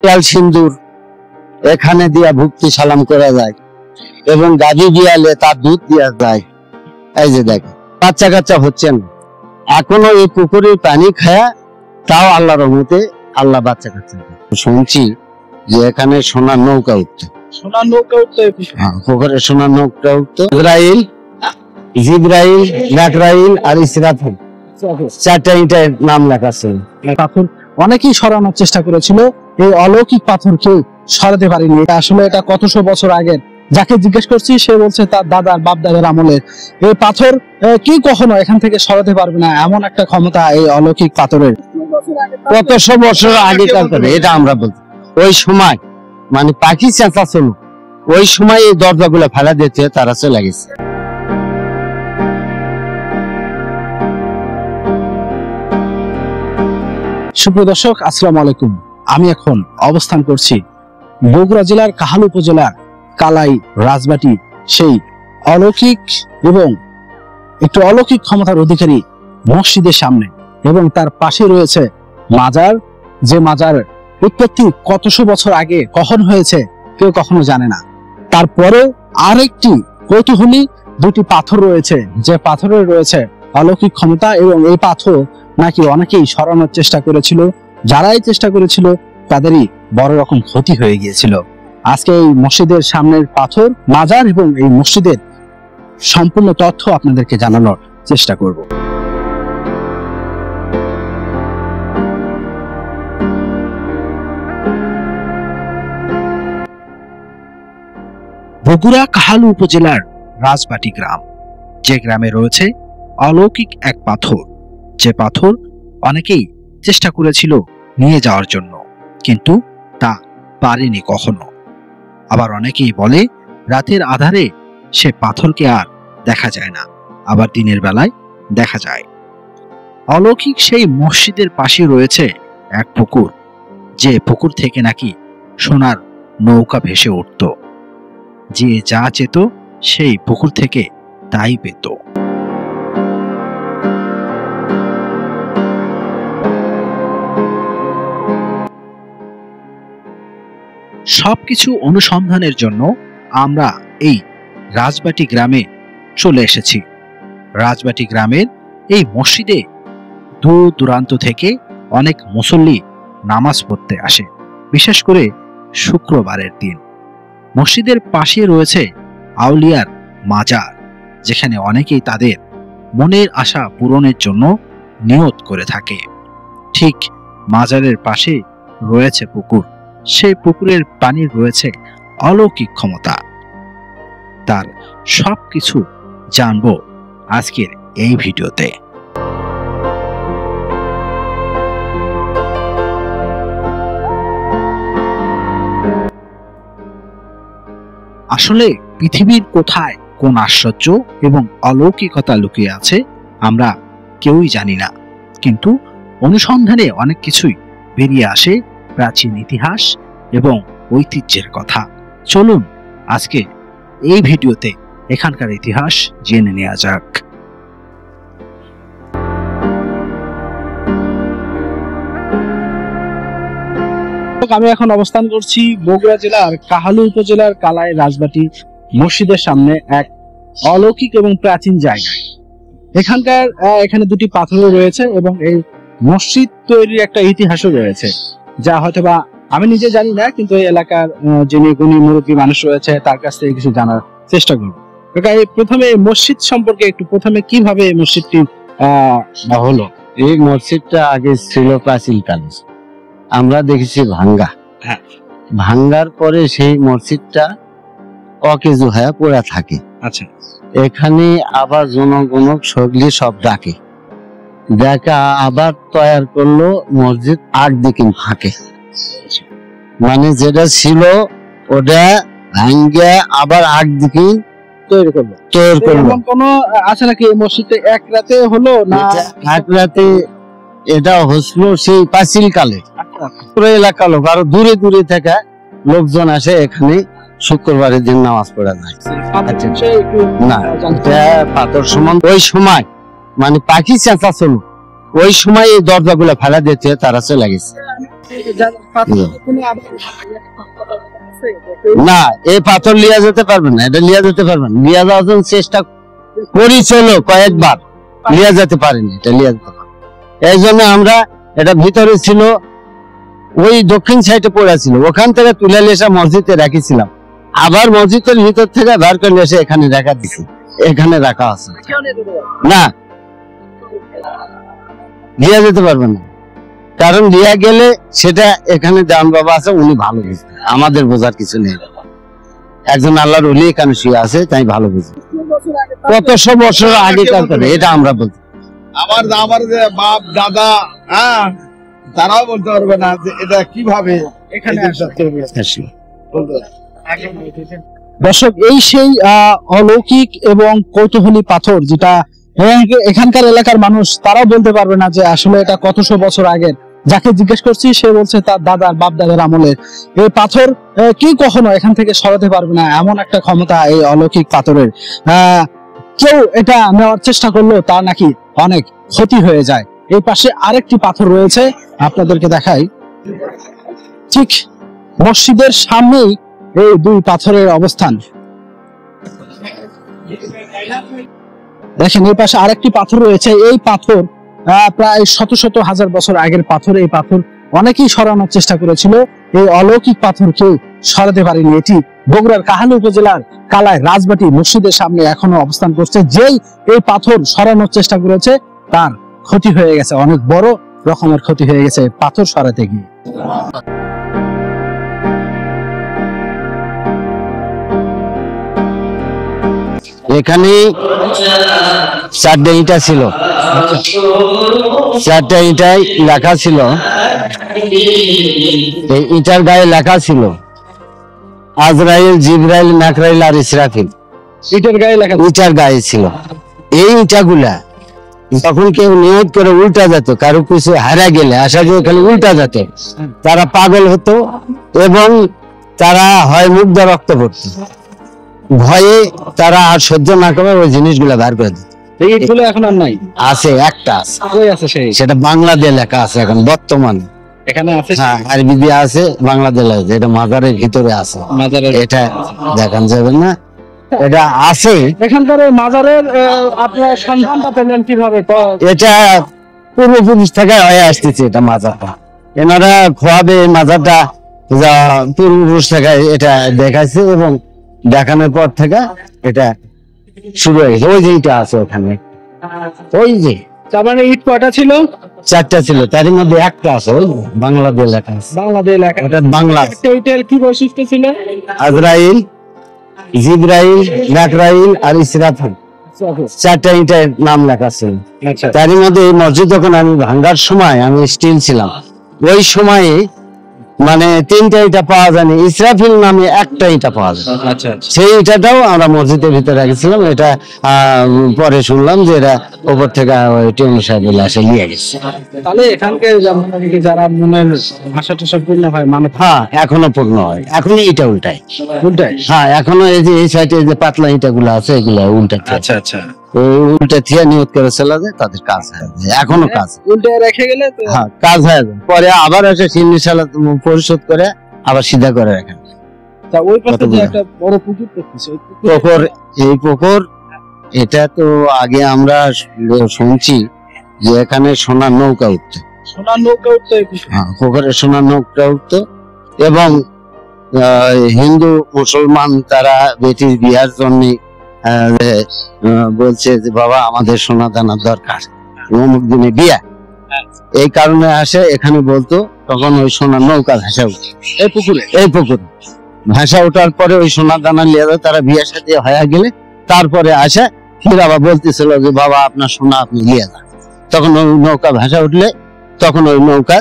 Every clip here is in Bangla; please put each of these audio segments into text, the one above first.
লাল সিন্দুর এখানে দিয়া ভক্তি সালাম করা যায় এবং গাভী বিয়ালে তার দুধ দেওয়া যায়। এই যে দেখেন বাচ্চা কাচ্চা হচ্ছেন এখনো এই পুকুরের পানি খায়া, তাও আল্লাহর রহমতে আল্লাহ বাচ্চা কাচ্চা। শুনছি যে এখানে সোনার নৌকা উঠতো, সোনার নৌকা উঠতো, পুকুরে সোনার নৌকা উঠতো। ইসরাইল, জিব্রাইল, মিকাইল আর ইসরাফিল, চারটা ইটের নাম লেখা ছিল। পাথর অনেকেই সরানোর চেষ্টা করেছিল, এই অলৌকিক পাথরকে সরাতে পারেনি। আসলে এটা কতশো বছর আগের, যাকে জিজ্ঞেস করছি সে বলছে তার দাদার বাপ দাদার আমলের এই পাথর কি কখনো এখান থেকে সরাতে পারবে না, এমন একটা ক্ষমতা এই অলৌকিক পাথরের। কতশো বছর আগেকার কথা এটা আমরা বলছি। ওই সময় মানে পাখি চেঁচা ছিল, ওই সময় এই দরজাগুলো ফেলা দিতে তারা চলে গেছে। সুপ্রিয় দর্শক, আসসালামু আলাইকুম। আমি এখন অবস্থান করছি বগুড়া জেলার কাহালু উপজেলার কালাই রাজবাটি, সেই অলৌকিক এবং একটু অলৌকিক ক্ষমতার অধিকারী মসজিদের সামনে, এবং তার পাশে রয়েছে মাজার, যে মাজার উৎপত্তি কতশো বছর আগে কখন হয়েছে কেউ কখনো জানে না। তারপরেও আরেকটি কৌতূহলী দুটি পাথর রয়েছে, যে পাথরের রয়েছে অলৌকিক ক্ষমতা, এবং এই পাথর নাকি অনেকেই সরানোর চেষ্টা করেছিল। যারাই চেষ্টা করেছিল তাদেরই বড় রকম ক্ষতি হয়ে গিয়েছিল। আজকে এই মসজিদের সামনের পাথর, মাজার এবং এই মসজিদের সম্পূর্ণ তথ্য আপনাদেরকে জানানোর চেষ্টা করব। বগুড়া কাহালু উপজেলার রাজবাটি গ্রাম, যে গ্রামে রয়েছে অলৌকিক এক পাথর, যে পাথর অনেকেই চেষ্টা করেছিল নিয়ে যাওয়ার জন্য, কিন্তু তা পারেনি কখনো। আবার অনেকেই বলে রাতের আধারে সে পাথরকে আর দেখা যায় না, আবার দিনের বেলায় দেখা যায়। অলৌকিক সেই মসজিদের পাশে রয়েছে এক পুকুর, যে পুকুর থেকে নাকি সোনার নৌকা ভেসে উঠত। যে যা চেত সেই পুকুর থেকে তাই পেত। সবকিছু অনুসন্ধানের জন্য আমরা এই রাজবাটি গ্রামে চলে এসেছি। রাজবাটি গ্রামের এই মসজিদে দূর দূরান্ত থেকে অনেক মুসল্লি নামাজ পড়তে আসে, বিশেষ করে শুক্রবারের দিন। মসজিদের পাশে রয়েছে আউলিয়ার মাজার, যেখানে অনেকেই তাদের মনের আশা পূরণের জন্য নিয়ত করে থাকে। ঠিক মাজারের পাশে রয়েছে পুকুর, সেই পুকুরের পানির রয়েছে অলৌকিক ক্ষমতা। তার সবকিছু জানবো আজকের এই ভিডিওতে। আসলে পৃথিবীর কোথায় কোন আশ্চর্য এবং অলৌকিকতা লুকিয়ে আছে আমরা কেউই জানি না, কিন্তু অনুসন্ধানে অনেক কিছুই বেরিয়ে আসে, প্রাচীন ইতিহাস এবং ঐতিহ্যের কথা। চলুন আজকে এই ভিডিওতে এখানকার ইতিহাস জেনে নেওয়া যাক। আমি এখন অবস্থান করছি বগুড়া জেলার কাহালু উপজেলার কালাই রাজবাটি মসজিদের সামনে, এক অলৌকিক এবং প্রাচীন জায়গায়। এখানে দুটি পাথর রয়েছে এবং এই মসজিদ তৈরির একটা ইতিহাসও রয়েছে, যা হয়তোবা আমি নিজে জানি না, কিন্তু এই এলাকার যিনি গুণী মুরব্বী মানুষ রয়েছে তার কাছ থেকে কিছু জানার চেষ্টা করব। প্রথমে মসজিদ সম্পর্কে একটু, প্রথমে কিভাবে এই মসজিদটি হলো? এই মসজিদটা আগে ছিল প্রাচীন কালে, আমরা দেখেছি ভাঙ্গা। হ্যাঁ, ভাঙ্গার পরে সেই মসজিদটা অকেজু হয়ে পড়ে থাকে। আচ্ছা, এখানে আবার জনগণক সগলি সব ডাকে, দেখা আবার তৈরি করলো মসজিদ আট দিকে ফাঁকে, মানে যেটা ছিল ওটা ভাঙ্গে আবার আট দিকে তৈরি করলো। কোন আছে নাকি এই মসজিদটা এক রাতে হলো না? এক রাতে এটা হচ্ছিল সেই প্রাচীন কালে। পুরো এলাকা লোক আরো দূরে দূরে থেকে লোকজন আসে এখানে শুক্রবারের দিন নামাজ পড়া যায় না। পাথর সমান ওই সময় মানে পাখি চেঁচা ছিল, ওই সময় এই দরজাগুলো ফেলা দিতে তারা চলে গেছে। না, এই পাথর লিয়া যেতে পারবে না, এটা লিয়া যেতে পারবে না। লিয়া যাওয়ার জন্য চেষ্টা করেছিল কয়েকবার, লিয়া যেতে পারেনি, এটা লিয়া যেতে পারে। এই জন্য আমরা, এটা ভিতরে ছিল, ওই দক্ষিণ সাইডে পড়ে ছিল, ওখান থেকে তুলে এসে মসজিদে রাখিছিলাম, আবার মসজিদের ভিতর থেকে বের করে এসে এখানে রাখা দিছি, এখানে রাখা আছে। না, লিয়া যেতে পারবে না, কারণ লিয়া গেলে সেটা এখানে দেওয়ান বাবা আছে, উনি ভালো বুঝবেন, আমাদের বোঝার কিছু নেই। একজন আল্লাহর ওলি এখানে শুয়ে আছে, তাই ভালো বুঝবে। কতশো বছর আগেকার কথা, এটা আমরা বলছি। আমার যে বাপ দাদা, হ্যাঁ, তারাও বলতে পারবে না যে এটা কিভাবে এখানে দর্শক, এই সেই অলৌকিক এবং কৌতূহলী পাথর, যেটা এখানকার এলাকার মানুষ তারাও বলতে পারবে না যে আসলে এটা কতশো বছর আগের। যাকে জিজ্ঞেস করছি সে বলছে তার দাদার বাপ দাদার আমলের এই পাথর, কি কখনো এখান থেকে সরাতে পারবে না, এমন একটা ক্ষমতা এই অলৌকিক পাথরের। কেউ এটা নেওয়ার চেষ্টা করলেও তা নাকি অনেক ক্ষতি হয়ে যায়। এই পাশে আরেকটি পাথর রয়েছে, আপনাদেরকে দেখাই। ঠিক মসজিদের সামনেই এই দুই পাথরের অবস্থান। দেখেন, এই পাশে আরেকটি পাথর রয়েছে। এই পাথর প্রায় শত শত হাজার বছর আগের পাথর। এই পাথর অনেকেই সরানোর চেষ্টা করেছিল, এই অলৌকিক পাথর কেউ সরাতে পারেনি। এটি বগুড়ার কাহালু উপজেলার কালায় রাজবাটি মসজিদের সামনে এখনো অবস্থান করছে। যেই এই পাথর সরানোর চেষ্টা করেছে তার ক্ষতি হয়ে গেছে, অনেক বড় রকমের ক্ষতি হয়ে গেছে পাথর সরাতে গিয়ে। এখানে 4টে ইটা ছিল, 4টে ইটায় লেখা ছিল, এই ইটার গায়ে লেখা ছিল আজরাইল, জিবরাইল, মাকরাইল আর ইসরাফিল। ইটার গায়ে লেখা, ইটার গায়ে ছিল। এই ইটাগুলা যখন কেউ নিয়ত করে উল্টা যেত, কারো কিছু হারা গেলে আশা গিয়ে খালি উল্টা যেত, তারা পাগল হতো এবং তারা হয় মুগ্ধ রক্ত পড়ত, ভয়ে তারা আর সহ্য না করে ওই জিনিসগুলা বের করে দিত। এইগুলো এখন আর নাই, আছে একটা আছে, কই আছে সেই? সেটা বাংলাদেশ লেখা আছে এখন বর্তমানে, এখানে আছে। হ্যাঁ, আরবি দিয়ে আছে, বাংলাদেশ আছে, এটা মাজারের ভিতরে আছে, মাজারের, এটা দেখান যাবে না, এটা আছে। এখানকার মাজারের আপনার সন্ধানটা পেলেন কিভাবে? এটা পূর্বপুরুষ থেকে হয়ে আসতেছে, এটা মাজারটা এনারা খোয়াবে, এই মাজারটা যা পূর্বপুরুষ থেকে এটা দেখাইছে এবং দেখানোর পর থেকে এটা শুরু হয়ে গেছে। ওই যে ইটা আছে ওখানে, ওই যে, তার মানে ইট কয়টা ছিল? 4টা ছিল, তার মধ্যে একটা আছে, ওই বাংলাদেশ লেখা আছে, বাংলাদেশ লেখা। ওটা বাংলা। ইটের কি বৈশিষ্ট্য ছিল? আজরাইল, জিবরাইল, মাকরাইল আর ইসরাফিল, 4টা ইটার নাম লেখা ছিল। তার মধ্যে এই মসজিদ যখন আমি ভাঙ্গার সময় আমি স্টিল ছিলাম, ওই সময়ে মানে 3টা ইটা পাওয়া যায়নি, ইসরাফিল নামে একটা ইটা পাওয়া যায়। সেই ইটাটাও আমরা মসজিদের ভিতরে রেখেছিলাম। এটা পরে শুনলাম যে এটা উপর থেকে টিউন সাহেব এসে নিয়ে গেছে। তাহলে এখানকার যারা মনের আশাটা সব পূর্ণ হয়, মানে হ্যাঁ, এখনো পূর্ণ হয়, এখনো ইটা উল্টায়। হ্যাঁ, এখনো এই যে এই সাইডে যে পাতলা ইটা গুলো আছে এগুলো উল্টা। আচ্ছা আচ্ছা, উল্টা থিয়া নিয়ত করে চলে যায়, তাদের কাজ হয়ে যায়, এখনো কাজ উল্টে রেখে গেলে হ্যাঁ কাজ হয়ে যায়, পরে আবার এসে সিন্নিশালা পরিশোধ করে আবার সিধা করে রাখেন। ওই পাশে যে একটা বড় পুকুর দেখতেছি, পুকুর, এই পুকুর, এটা তো আগে আমরা শুনছি যে এখানে সোনার নৌকা উঠতো, সোনার নৌকা উঠতো, হ্যাঁ, পুকুরে সোনার নৌকা উঠতো এবং হিন্দু মুসলমান তারা বেটির বিয়ার জন্য বলছে যে বাবা আমাদের সোনা দানার দরকার, অমুক দিনে বিয়া, এই কারণে আসে এখানে বলতো, তখন ওই সোনার নৌকা ভাসা উঠে এই পুকুরে ভাসা ওঠার পরে ওই সোনা দানা লিয়ে যায়, তারা বিয়ে সাথে হয়ে গেলে তারপরে আসে ফির আবার বলতেছিল যে বাবা আপনার সোনা আপনি লিয়ে যান। তখন ওই নৌকা ভাসা উঠলে তখন ওই নৌকা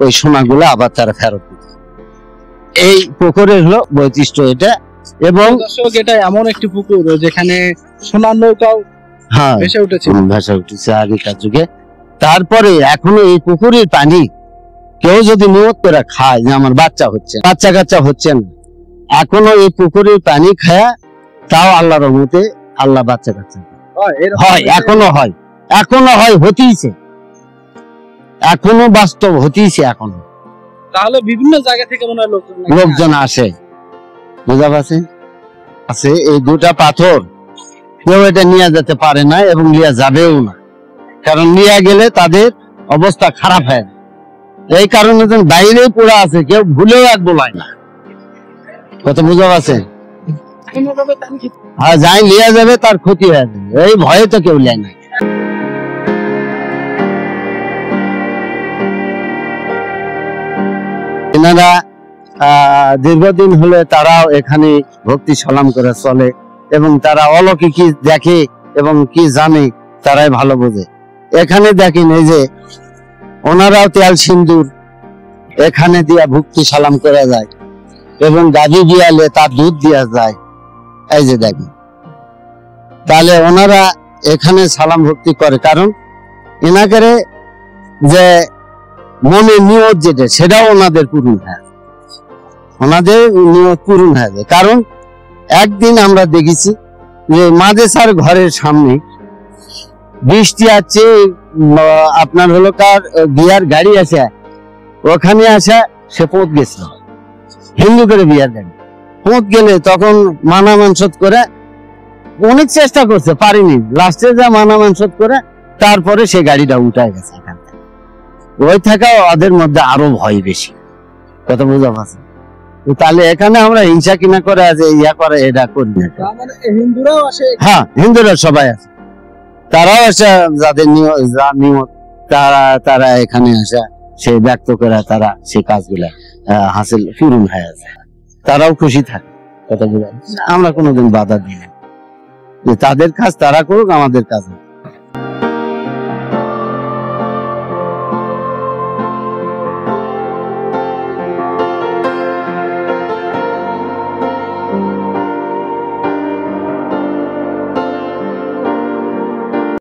ওই সোনাগুলো আবার তারা ফেরত দিত। এই পুকুরের হলো বৈশিষ্ট্য এটা। এবং এটা এমন একটি পুকুর যেখানে সোনার নৌকাও হ্যাঁ ভেসে উঠেছে আগেকার যুগে। তারপরে এখনো এই পুকুরের পানি কেউ যদি নিয়ত করে খায় যে আমার বাচ্চা কাচ্চা হচ্ছে না, এখনো এই পুকুরের পানি খায়া তাও আল্লাহর রহমতে আল্লাহ বাচ্চা কাচ্চা হয়, এখনো হয়, হতেইছে, এখনো বাস্তব হতেইছে। এখনো তাহলে বিভিন্ন জায়গা থেকে মনে হয় লোকজন আসে, বুঝা পারছেন? আছে এই দুটা পাথর কেউ এটা নিয়ে যেতে পারে না এবং নিয়ে যাবেও না, কারণ নিয়ে গেলে তাদের অবস্থা খারাপ হয়। এই কারণে বাইরেই পড়ে আছে, কেউ ভুলেও এক বলায় না। কত বুঝা পারছেন? আর যাই নিয়ে যাবে তার ক্ষতি হয়ে যাবে, এই ভয়ে তো কেউ নেয় না। এনারা দীর্ঘদিন হলে তারাও এখানে ভক্তি সালাম করে চলে এবং তারা অলৌকিক কি দেখে এবং কি জানে তারাই ভালো বোঝে। এখানে দেখেন এই যে ওনারাও তেল সিন্দুর এখানে দিয়া ভক্তি সালাম করা যায় এবং গাভী বিয়ালে তার দুধ দেওয়া যায়। এই যে দেখেন, তাহলে ওনারা এখানে সালাম ভক্তি করে, কারণ এনাকারে যে মনে নিয়ত যেটা সেটাও ওনাদের পূরণ হয়, ওনাদের নিয়ত পূরণ হয়ে যায়। কারণ একদিন আমরা দেখেছি যে মাদেসার ঘরের সামনে বৃষ্টি আছে, আপনার হলো কার বিয়ার গাড়ি আছে, ওখানে আসা সে পৌঁছ গেছিল হিন্দু করে বিয়ার গাড়ি পৌঁছ গেলে তখন মানা মানসত করে অনেক চেষ্টা করছে, পারিনি, লাস্টে যা মানা মানসত করে তারপরে সে গাড়িটা উঠায় গেছে এখান থেকে। ওই থাকা ওদের মধ্যে আরো ভয় বেশি, কত বোঝা পাচ্ছে? তাহলে এখানে আমরা হিংসা কিনা করে আছে ইয়া করে এটা করি না। হিন্দুরাও আসে? হ্যাঁ, হিন্দুরা সবাই আছে, তারাও আসে, যাদের নিয়ত তারা এখানে আসে, সে ব্যক্ত করে তারা সে কাজগুলা হাসিল পূরণ হয়ে আছে, তারাও খুশি থাকে। কথা বোঝা, আমরা কোনোদিন বাধা দিই না, যে তাদের কাজ তারা করুক, আমাদের কাজ